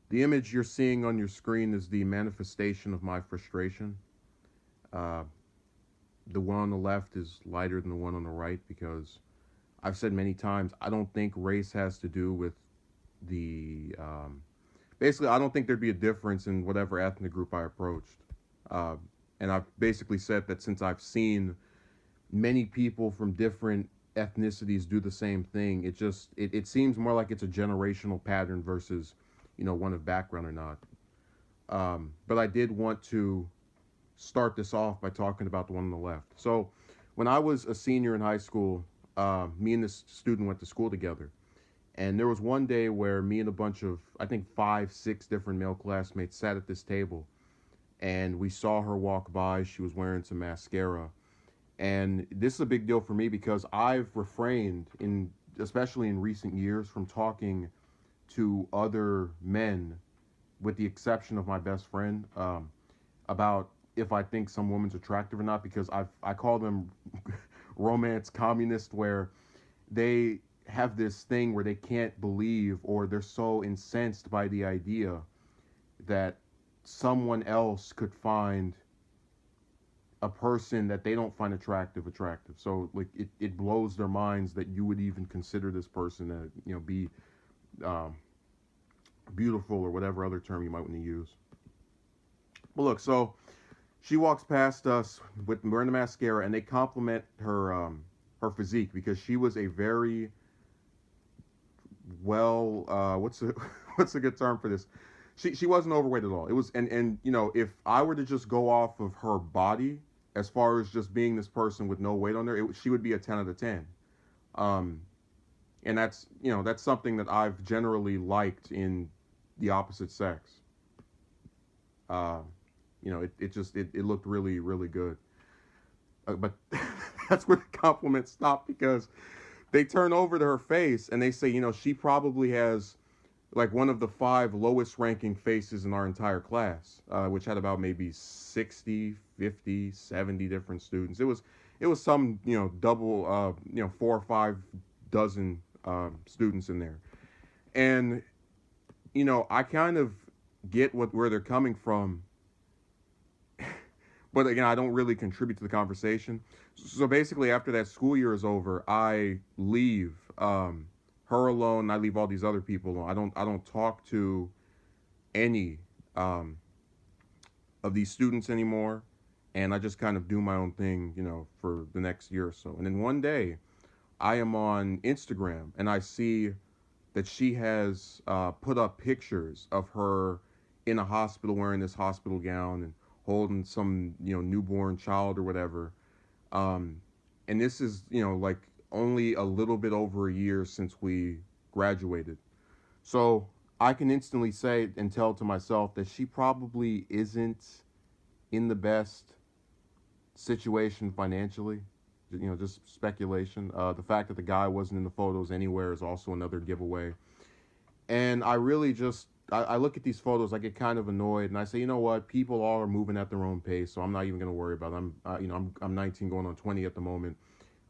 The image you're seeing on your screen is the manifestation of my frustration. Uh, the one on the left is lighter than the one on the right because I've said many times I don't think race has to do with the. Basically, I don't think there'd be a difference in whatever ethnic group I approached. Uh, and I've basically said that since I've seen many people from different ethnicities do the same thing, it seems more like it's a generational pattern versus, one of background or not. But I did want to start this off by talking about the one on the left. So, when I was a senior in high school, me and this student went to school together. And there was one day where me and a bunch of, I think, five, six different male classmates sat at this table. And we saw her walk by. She was wearing some mascara. And this is a big deal for me because I've refrained, especially in recent years, from talking to other men, with the exception of my best friend, about if I think some woman's attractive or not, because I call them romance communists, where they have this thing where they can't believe, or they're so incensed by the idea that someone else could find a person that they don't find attractive. So like it blows their minds that you would even consider this person to be um, beautiful, or whatever other term you might want to use. Well, look, so she walks past us with wearing the mascara, and they compliment her physique because she was a very well what's a what's a good term for this? She wasn't overweight at all. It was and if I were to just go off of her body as far as just being this person with no weight on her, she would be a 10 out of 10. Um, and that's something that I've generally liked in the opposite sex. Uh, it looked really really good. But that's where the compliments stop because they turn over to her face and they say, she probably has like one of the five lowest ranking faces in our entire class, which had about maybe 60, 50, 70 different students. It was some, double, 4 or 5 dozen students in there. And, I kind of get where they're coming from, but again, I don't really contribute to the conversation. So basically, after that school year is over, I leave her alone. And I leave all these other people alone. I don't talk to any um, of these students anymore, and I just kind of do my own thing, for the next year or so. And then one day, I am on Instagram and I see that she has put up pictures of her in a hospital wearing this hospital gown and holding some newborn child or whatever. Um, and this is like only a little bit over a year since we graduated. So I can instantly say and tell to myself that she probably isn't in the best situation financially. Just speculation. The fact that the guy wasn't in the photos anywhere is also another giveaway. And I really just I look at these photos, I get kind of annoyed, and I say, you know what? People all are moving at their own pace, so I'm not even going to worry about it. I'm 19 going on 20 at the moment.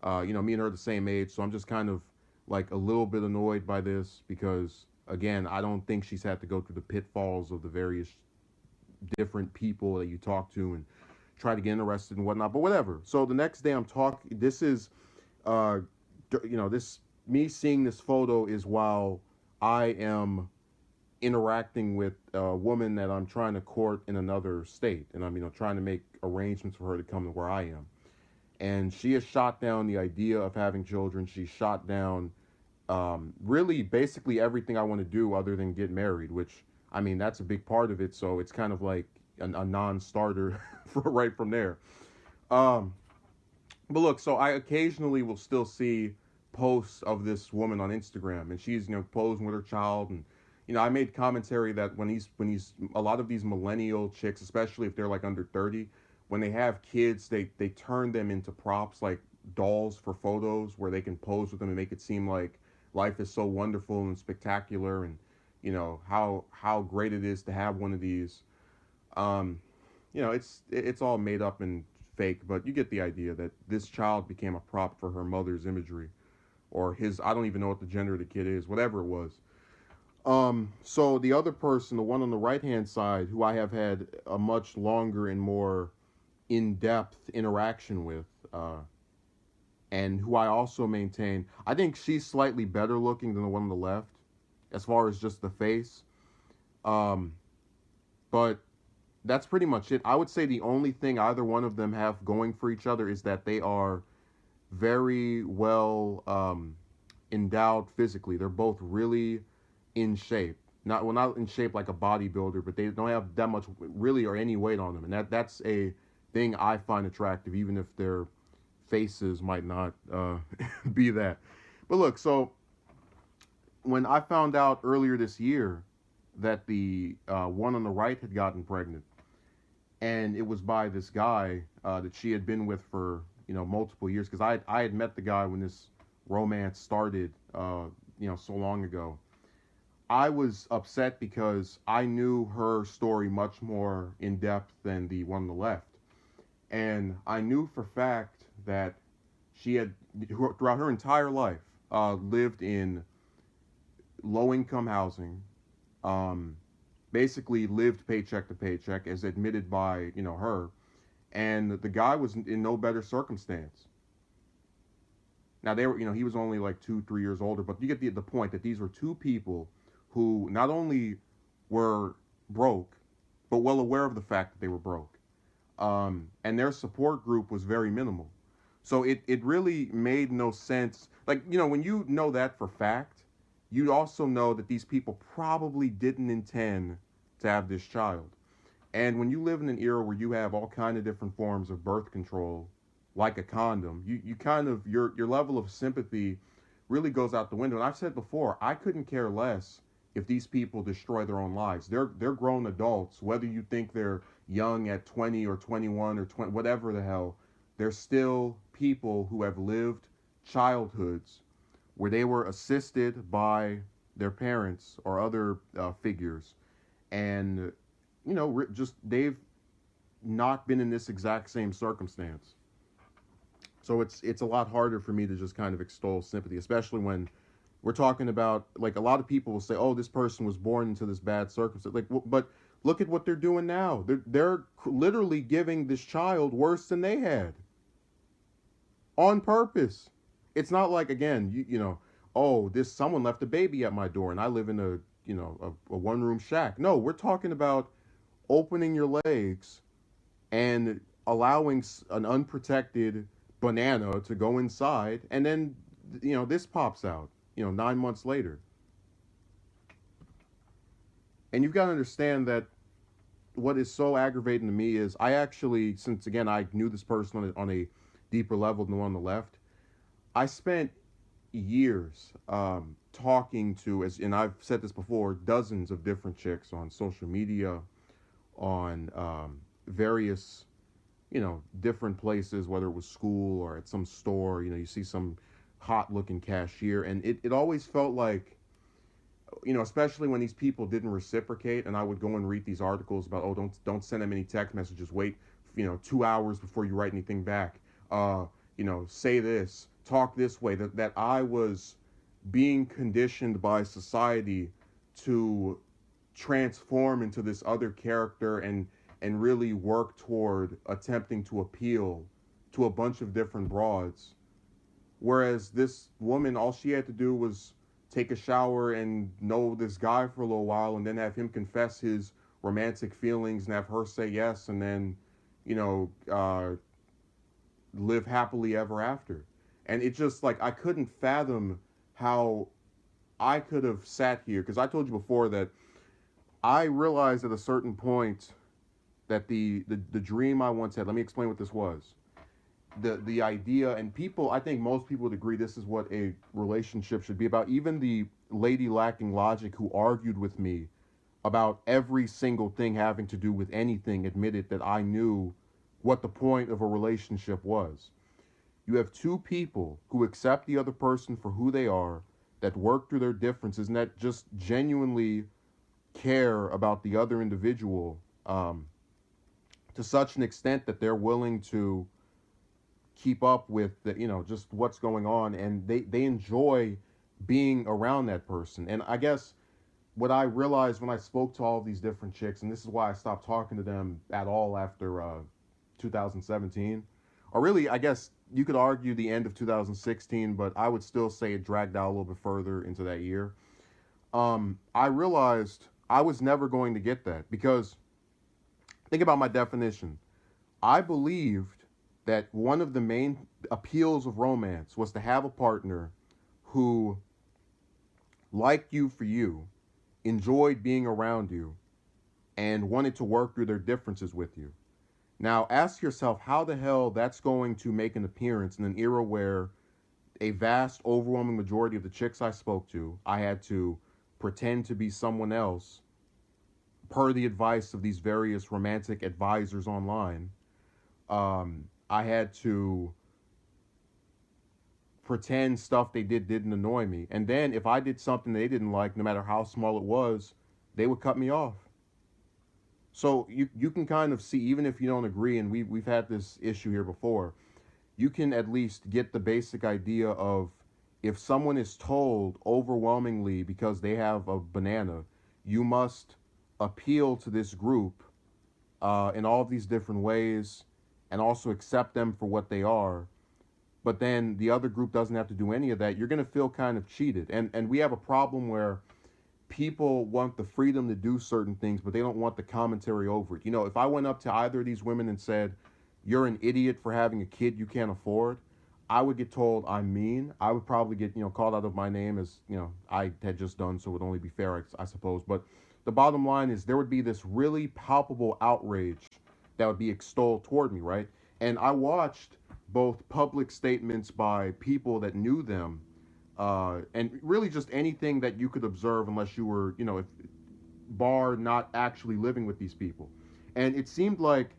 Me and her are the same age, so I'm just kind of like a little bit annoyed by this because again, I don't think she's had to go through the pitfalls of the various different people that you talk to and try to get interested and whatnot. But whatever. So the next day I'm talking. This is, uh, this me seeing this photo is while I am interacting with a woman that I'm trying to court in another state, and I'm trying to make arrangements for her to come to where I am. And she has shot down the idea of having children. She shot down really basically everything I want to do other than get married, which that's a big part of it. So it's kind of like a non-starter right from there. Um, but look, so I occasionally will still see posts of this woman on Instagram, and she's posing with her child, and I made commentary that when these a lot of these millennial chicks, especially if they're like under 30, when they have kids, they turn them into props like dolls for photos where they can pose with them and make it seem like life is so wonderful and spectacular, and how great it is to have one of these. um it's all made up and fake, but you get the idea that this child became a prop for her mother's imagery, or his, I don't even know what the gender of the kid is, whatever it was. So the other person, the one on the right hand side, who I have had a much longer and more in depth interaction with, and who I also maintain, I think she's slightly better looking than the one on the left, as far as just the face. Um, but that's pretty much it. I would say the only thing either one of them have going for each other is that they are very well endowed physically. They're both really in shape. Not in shape like a bodybuilder, but they don't have that much really or any weight on them, and that's a thing I find attractive, even if their faces might not be that. But look, so when I found out earlier this year that the one on the right had gotten pregnant, and it was by this guy that she had been with for multiple years, because I had met the guy when this romance started so long ago. I was upset because I knew her story much more in depth than the one on the left. And I knew for fact that she had, throughout her entire life, lived in low income housing, um, basically lived paycheck to paycheck, as admitted by, her. And the guy was in no better circumstance. Now, they were, he was only like 2, 3 years older, but you get the point that these were two people who not only were broke, but well aware of the fact that they were broke. And their support group was very minimal. So it really made no sense. Like, when you know that for fact, you also know that these people probably didn't intend to have this child. And when you live in an era where you have all kind of different forms of birth control, like a condom, you kind of your level of sympathy really goes out the window. And I've said before, I couldn't care less if these people destroy their own lives. They're grown adults, whether you think they're young at 20 or 21 or 20, whatever the hell. They're still people who have lived childhoods where they were assisted by their parents or other figures, and just they've not been in this exact same circumstance. So it's a lot harder for me to just kind of extol sympathy, especially when we're talking about, like, a lot of people will say, "Oh, this person was born into this bad circumstance." Like, but look at what they're doing now. They're literally giving this child worse than they had on purpose. It's not like, again, oh, this someone left a baby at my door and I live in a one room shack. No, we're talking about opening your legs and allowing an unprotected banana to go inside, and then this pops out 9 months later. And you've got to understand that what is so aggravating to me is, I actually, since again I knew this person on a deeper level than the one on the left, I spent years talking to, and I've said this before, dozens of different chicks on social media, on various different places, whether it was school or at some store. You see some hot looking cashier, and it always felt like, especially when these people didn't reciprocate, and I would go and read these articles about, oh, don't send them any text messages, wait 2 hours before you write anything back, say this, talk this way, that I was being conditioned by society to transform into this other character, and really work toward attempting to appeal to a bunch of different broads. Whereas this woman, all she had to do was take a shower and know this guy for a little while, and then have him confess his romantic feelings and have her say yes, and then, you know, uh, live happily ever after. And it just, like, I couldn't fathom how I could have sat here, because I told you before that I realized at a certain point that the dream I once had, let me explain what this was. The idea, and people, I think most people would agree this is what a relationship should be about. Even the lady lacking logic who argued with me about every single thing having to do with anything admitted that I knew what the point of a relationship was. You have two people who accept the other person for who they are, that work through their differences, and that just genuinely care about the other individual, to such an extent that they're willing to keep up with just what's going on, and they enjoy being around that person. And I guess what I realized when I spoke to all these different chicks, and this is why I stopped talking to them at all after 2017, or really, I guess you could argue the end of 2016, but I would still say it dragged out a little bit further into that year. I realized I was never going to get that because think about my definition. I believed that one of the main appeals of romance was to have a partner who liked you for you, enjoyed being around you, and wanted to work through their differences with you. Now, ask yourself how the hell that's going to make an appearance in an era where a vast, overwhelming majority of the chicks I spoke to, I had to pretend to be someone else per the advice of these various romantic advisors online. I had to pretend stuff they didn't annoy me. And then if I did something they didn't like, no matter how small it was, they would cut me off. So you can kind of see, even if you don't agree, and we've had this issue here before, you can at least get the basic idea of if someone is told overwhelmingly because they have a banana, you must appeal to this group in all of these different ways and also accept them for what they are. But then the other group doesn't have to do any of that. You're going to feel kind of cheated. And we have a problem where people want the freedom to do certain things, but they don't want the commentary over it. You know, if I went up to either of these women and said, "You're an idiot for having a kid you can't afford," I would get told I'm mean. I would probably get, called out of my name as, I had just done, so it would only be fair, I suppose. But the bottom line is there would be this really palpable outrage that would be extolled toward me, right? And I watched both public statements by people that knew them and really just anything that you could observe unless you were, if, bar not actually living with these people. And it seemed like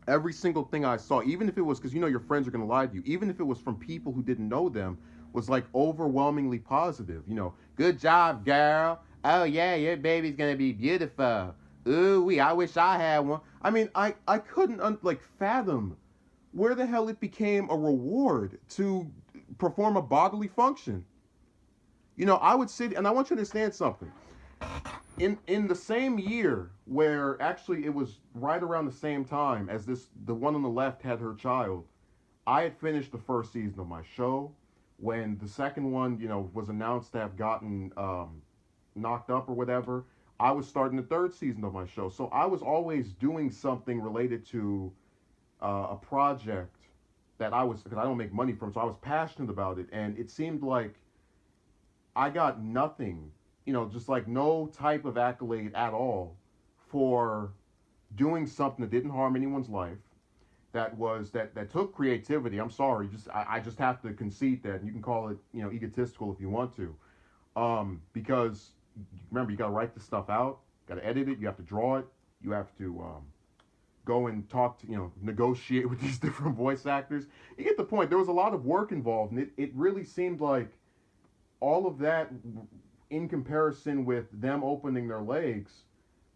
every single thing I saw, even if it was because your friends are going to lie to you, even if it was from people who didn't know them, was like overwhelmingly positive. Good job, girl. Oh yeah, your baby's going to be beautiful. Ooh wee, I wish I had one. I mean, I couldn't fathom where the hell it became a reward to perform a bodily function. I would sit, and I want you to understand something. In the same year, where actually it was right around the same time as the one on the left had her child, I had finished the first season of my show. When the second one, was announced to have gotten knocked up or whatever, I was starting the third season of my show. So I was always doing something related to a project that because I don't make money from, so I was passionate about it, and it seemed like I got nothing, just like no type of accolade at all for doing something that didn't harm anyone's life, that took creativity. I'm sorry, I just have to concede that, and you can call it egotistical if you want to, because remember you got to write this stuff out, got to edit it, you have to draw it, you have to go and talk to, negotiate with these different voice actors. You get the point. There was a lot of work involved, and it really seemed like all of that, in comparison with them opening their legs,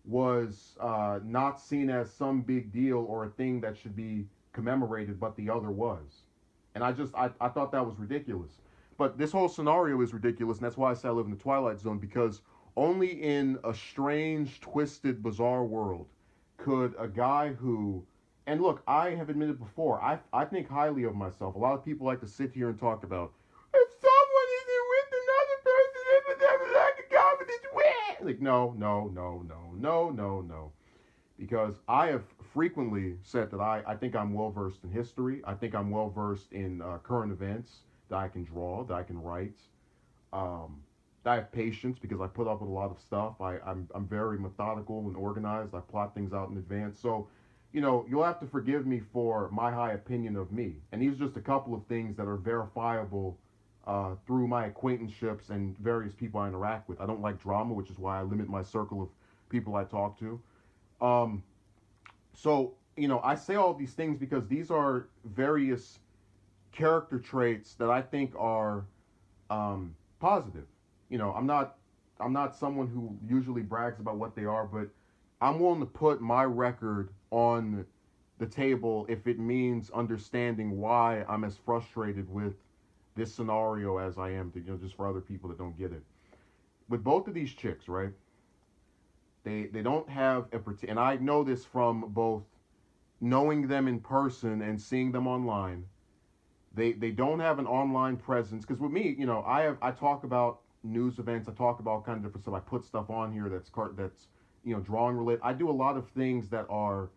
was not seen as some big deal or a thing that should be commemorated, but the other was. And I thought that was ridiculous. But this whole scenario is ridiculous, and that's why I say I live in the Twilight Zone, because only in a strange, twisted, bizarre world could a guy who, and look, I have admitted before, I think highly of myself. A lot of people like to sit here and talk about, if someone isn't with another person, like a confidence, like, no. Because I have frequently said that I think I'm well versed in history. I think I'm well versed in current events, that I can draw, that I can write. Um, I have patience because I put up with a lot of stuff. I'm very methodical and organized. I plot things out in advance. So, you'll have to forgive me for my high opinion of me. And these are just a couple of things that are verifiable through my acquaintanceships and various people I interact with. I don't like drama, which is why I limit my circle of people I talk to. Um, so, I say all these things because these are various character traits that I think are positive. I'm not someone who usually brags about what they are, but I'm willing to put my record on the table if it means understanding why I'm as frustrated with this scenario as I am, just for other people that don't get it. with both of these chicks, right? They don't have and I know this from both knowing them in person and seeing them online. They don't have an online presence because with me, I talk about news events. I talk about kind of different stuff. I put stuff on here that's drawing related. I do a lot of things that are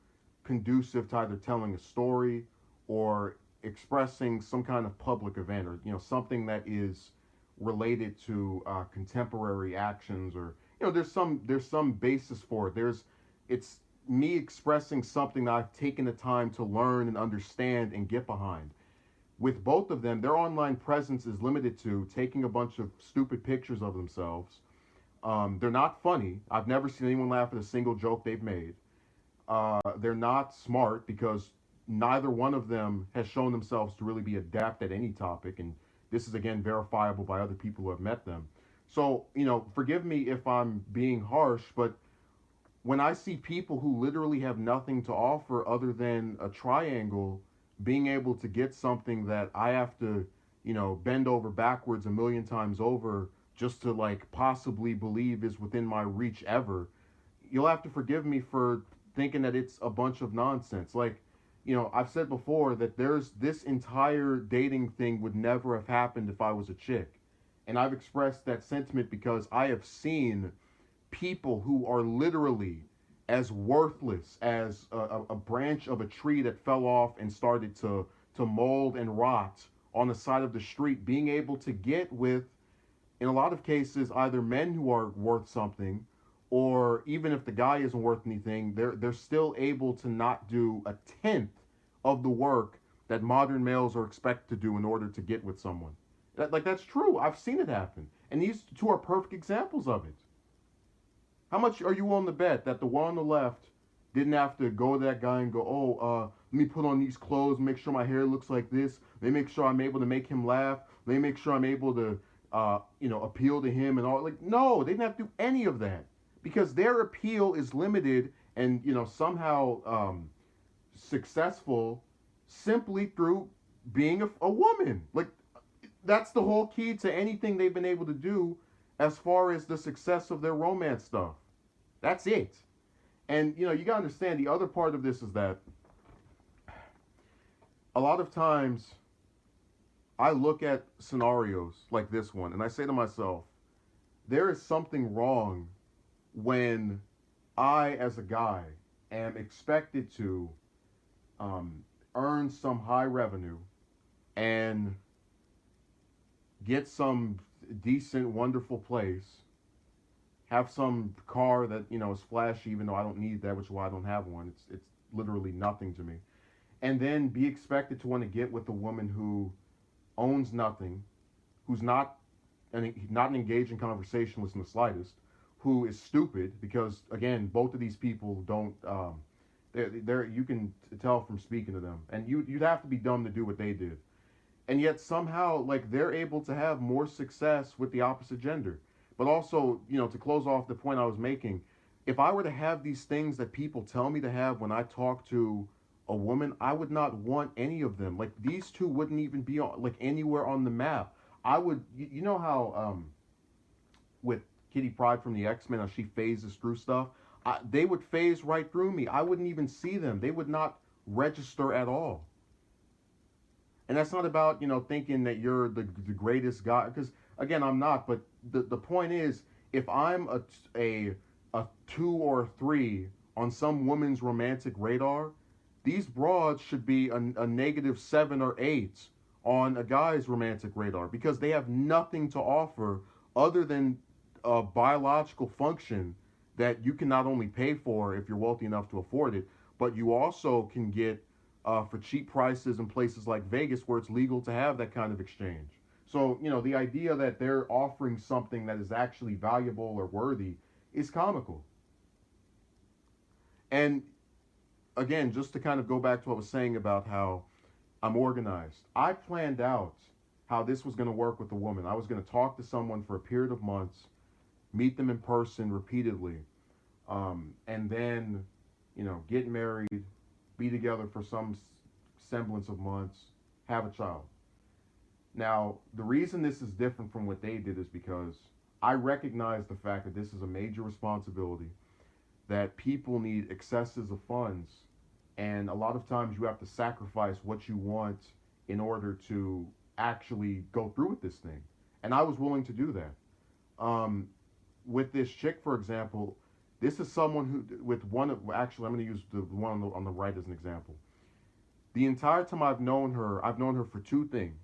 conducive to either telling a story or expressing some kind of public event, or something that is related to contemporary actions, or there's some basis for it. It's me expressing something that I've taken the time to learn and understand and get behind. With both of them, their online presence is limited to taking a bunch of stupid pictures of themselves. They're not funny. I've never seen anyone laugh at a single joke they've made. They're not smart because neither one of them has shown themselves to really be adept at any topic. And this is, again, verifiable by other people who have met them. So, forgive me if I'm being harsh, but when I see people who literally have nothing to offer other than a triangle being able to get something that I have to, bend over backwards a million times over just to like possibly believe is within my reach ever, you'll have to forgive me for thinking that it's a bunch of nonsense. Like, I've said before that there's this entire dating thing would never have happened if I was a chick. And I've expressed that sentiment because I have seen people who are literally as worthless as a branch of a tree that fell off and started to mold and rot on the side of the street, being able to get with, in a lot of cases, either men who are worth something, or even if the guy isn't worth anything, they're still able to not do a tenth of the work that modern males are expected to do in order to get with someone. That's true. I've seen it happen, and these two are perfect examples of it. How much are you willing to bet that the one on the left didn't have to go to that guy and go, oh, let me put on these clothes, make sure my hair looks like this. Let me make sure I'm able to make him laugh. Let me make sure I'm able to, appeal to him and all. Like, no, they didn't have to do any of that because their appeal is limited and, somehow successful simply through being a woman. Like, that's the whole key to anything they've been able to do as far as the success of their romance stuff. That's it. And you gotta understand the other part of this is that a lot of times I look at scenarios like this one and I say to myself, there is something wrong when I, as a guy, am expected to earn some high revenue and get some decent, wonderful place, have some car that is flashy, even though I don't need that, which is why I don't have one. It's literally nothing to me, and then be expected to want to get with a woman who owns nothing, who's not an engaging conversationalist in the slightest, who is stupid because again, both of these people don't. They're you can tell from speaking to them, and you'd have to be dumb to do what they did, and yet somehow like they're able to have more success with the opposite gender. But also, to close off the point I was making, if I were to have these things that people tell me to have when I talk to a woman, I would not want any of them. Like these two wouldn't even be on, like anywhere on the map. I would, you know how with Kitty Pryde from the X-Men, how she phases through stuff. They would phase right through me. I wouldn't even see them. They would not register at all. And that's not about thinking that you're the greatest guy, because again I'm not. But the point is, if I'm a 2 or a 3 on some woman's romantic radar, these broads should be a negative 7 or 8 on a guy's romantic radar because they have nothing to offer other than a biological function that you can not only pay for if you're wealthy enough to afford it, but you also can get for cheap prices in places like Vegas where it's legal to have that kind of exchange. So, the idea that they're offering something that is actually valuable or worthy is comical. And again, just to kind of go back to what I was saying about how I'm organized, I planned out how this was going to work with the woman. I was going to talk to someone for a period of months, meet them in person repeatedly, and then, get married, be together for some semblance of months, have a child. Now, the reason this is different from what they did is because I recognize the fact that this is a major responsibility, that people need excesses of funds, and a lot of times you have to sacrifice what you want in order to actually go through with this thing. And I was willing to do that. With this chick, for example, this is someone who, with one of, actually, I'm going to use the one on the right as an example. The entire time I've known her for two things: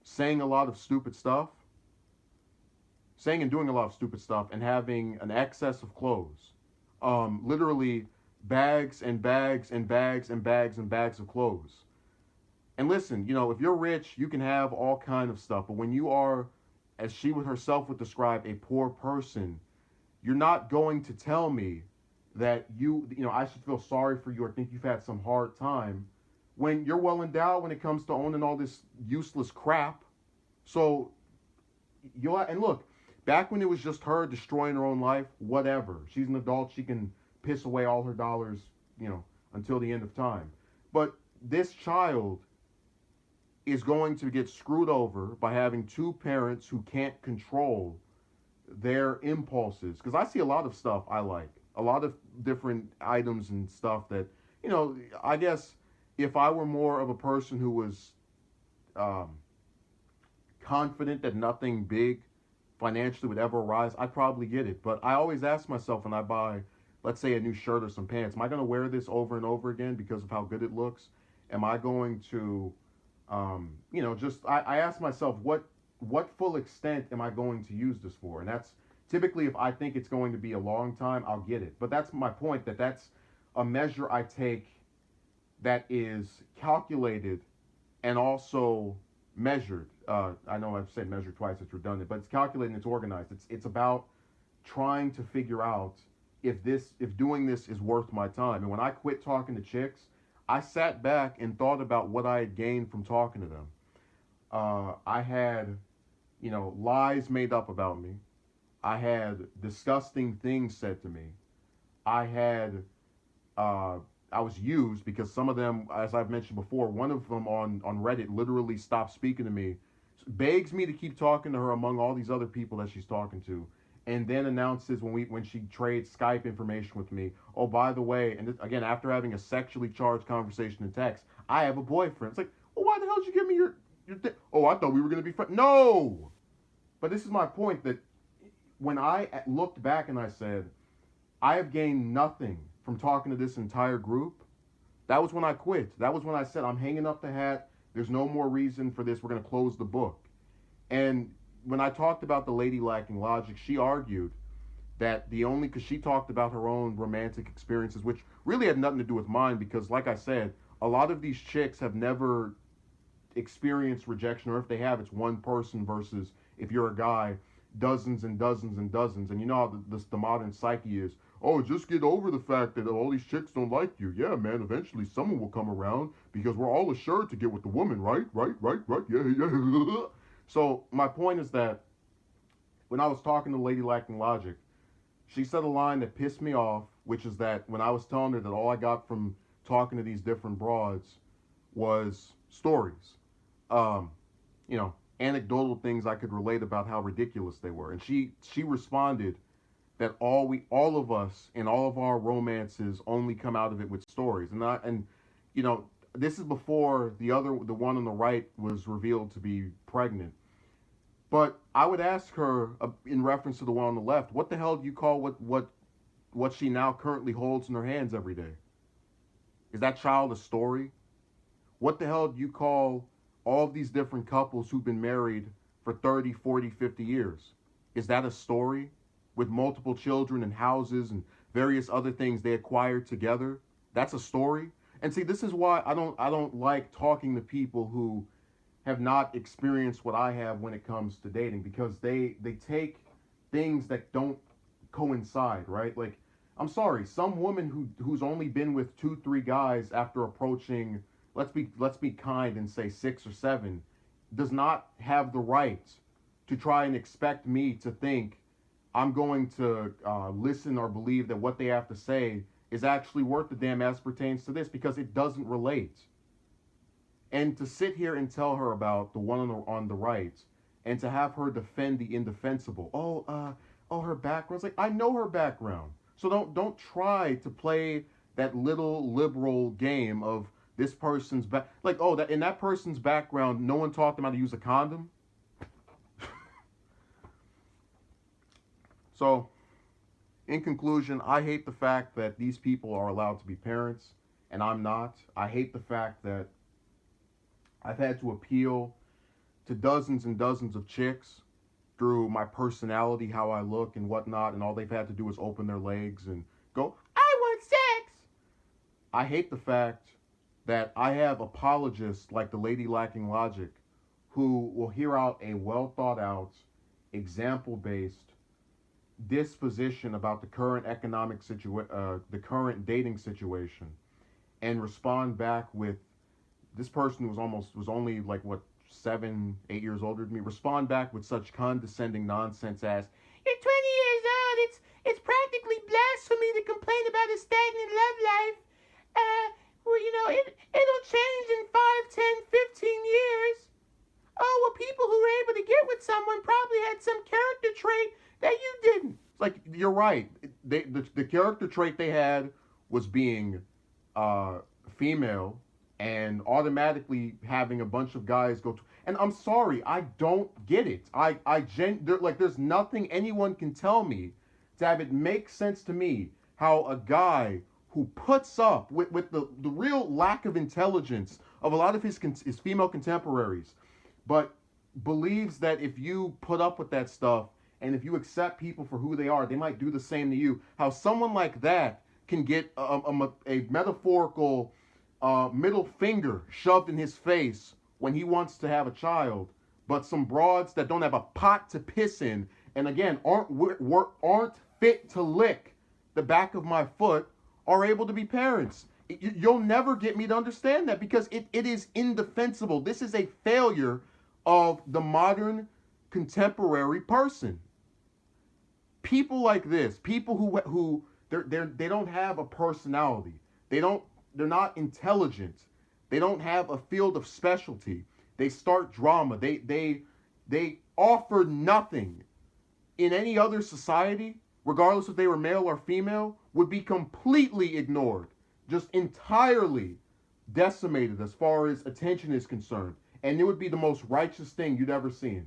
saying a lot of stupid stuff, saying and doing a lot of stupid stuff, and having an excess of clothes. Literally bags and bags and bags and bags and bags of clothes. And listen, if you're rich, you can have all kind of stuff, but when you are, as she herself would describe, a poor person, you're not going to tell me that I should feel sorry for you or think you've had some hard time when you're well endowed when it comes to owning all this useless crap. So and look, back when it was just her destroying her own life, whatever. She's an adult, she can piss away all her dollars, until the end of time. But this child is going to get screwed over by having two parents who can't control their impulses. Because I see a lot of stuff I like, a lot of different items and stuff that, I guess if I were more of a person who was confident that nothing big financially would ever arise, I'd probably get it. But I always ask myself when I buy, let's say, a new shirt or some pants, am I going to wear this over and over again because of how good it looks? Am I going to, I ask myself, what full extent am I going to use this for? And that's typically, if I think it's going to be a long time, I'll get it. But that's my point, that's a measure I take that is calculated and also measured. I know I've said measured twice, it's redundant, but it's calculated and it's organized. It's about trying to figure out if doing this is worth my time. And when I quit talking to chicks, I sat back and thought about what I had gained from talking to them. I had, lies made up about me. I had disgusting things said to me. I was used because some of them, as I've mentioned before, one of them on Reddit literally stopped speaking to me, begs me to keep talking to her among all these other people that she's talking to, and then announces when she trades Skype information with me, oh, by the way, and this, again, after having a sexually charged conversation in text, I have a boyfriend. It's like, well, why the hell did you give me your oh, I thought we were going to be friends. No! But this is my point, that when I looked back and I said, I have gained nothing from talking to this entire group, that was when I quit. That was when I said, I'm hanging up the hat. There's no more reason for this. We're going to close the book. And when I talked about the lady lacking logic, she argued that because she talked about her own romantic experiences, which really had nothing to do with mine, because like I said, a lot of these chicks have never experienced rejection, or if they have, it's one person versus, if you're a guy, dozens and dozens and dozens. And you know how the modern psyche is. Oh, just get over the fact that all these chicks don't like you. Yeah, man, eventually someone will come around because we're all assured to get with the woman, right? Right. Yeah, yeah. So my point is that when I was talking to Lady Lacking Logic, she said a line that pissed me off, which is that when I was telling her that all I got from talking to these different broads was stories, anecdotal things I could relate about how ridiculous they were. And she responded that all of us in all of our romances only come out of it with stories. And this is before the one on the right was revealed to be pregnant. But I would ask her, in reference to the one on the left, what the hell do you call what she now currently holds in her hands every day? Is that child a story? What the hell do you call all of these different couples who've been married for 30, 40, 50 years? Is that a story? With multiple children and houses and various other things they acquired together? That's a story? And see, this is why I don't like talking to people who have not experienced what I have when it comes to dating, because they take things that don't coincide, right? Like, I'm sorry, some woman who's only been with 2-3 guys after approaching, let's be kind and say 6 or 7, does not have the right to try and expect me to think I'm going to listen or believe that what they have to say is actually worth the damn as pertains to this, because it doesn't relate. And to sit here and tell her about the one on the right and to have her defend the indefensible. Oh, her background. It's like, I know her background. So don't try to play that little liberal game of this person's back. Like, oh, that in that person's background, no one taught them how to use a condom. So, in conclusion, I hate the fact that these people are allowed to be parents and I'm not. I hate the fact that I've had to appeal to dozens and dozens of chicks through my personality, how I look and whatnot, and all they've had to do is open their legs and go, I want sex. I hate the fact that I have apologists like the lady lacking logic who will hear out a well thought out, example based disposition about the current the current dating situation, and respond back with this person who was only like what 7, 8 years older than me, respond back with such condescending nonsense as, "You're 20 years old. It's practically blasphemy to complain about a stagnant love life. Well, it'll change in 5, 10, 15 years. Oh, well, people who were able to get with someone probably had some character trait that you didn't." It's like, you're right. The character trait they had was being female and automatically having a bunch of guys go to. And I'm sorry, I don't get it. There's nothing anyone can tell me to have it make sense to me how a guy who puts up with the real lack of intelligence of a lot of his female contemporaries, but believes that if you put up with that stuff and if you accept people for who they are, they might do the same to you. How someone like that can get a metaphorical middle finger shoved in his face when he wants to have a child, but some broads that don't have a pot to piss in, and again aren't fit to lick the back of my foot, are able to be parents. You'll never get me to understand that because it is indefensible. This is a failure of the modern contemporary person. People like this, people who they don't have a personality. They're not intelligent. They don't have a field of specialty. They start drama. They offer nothing. In any other society, regardless if they were male or female, would be completely ignored, just entirely decimated as far as attention is concerned. And it would be the most righteous thing you'd ever seen.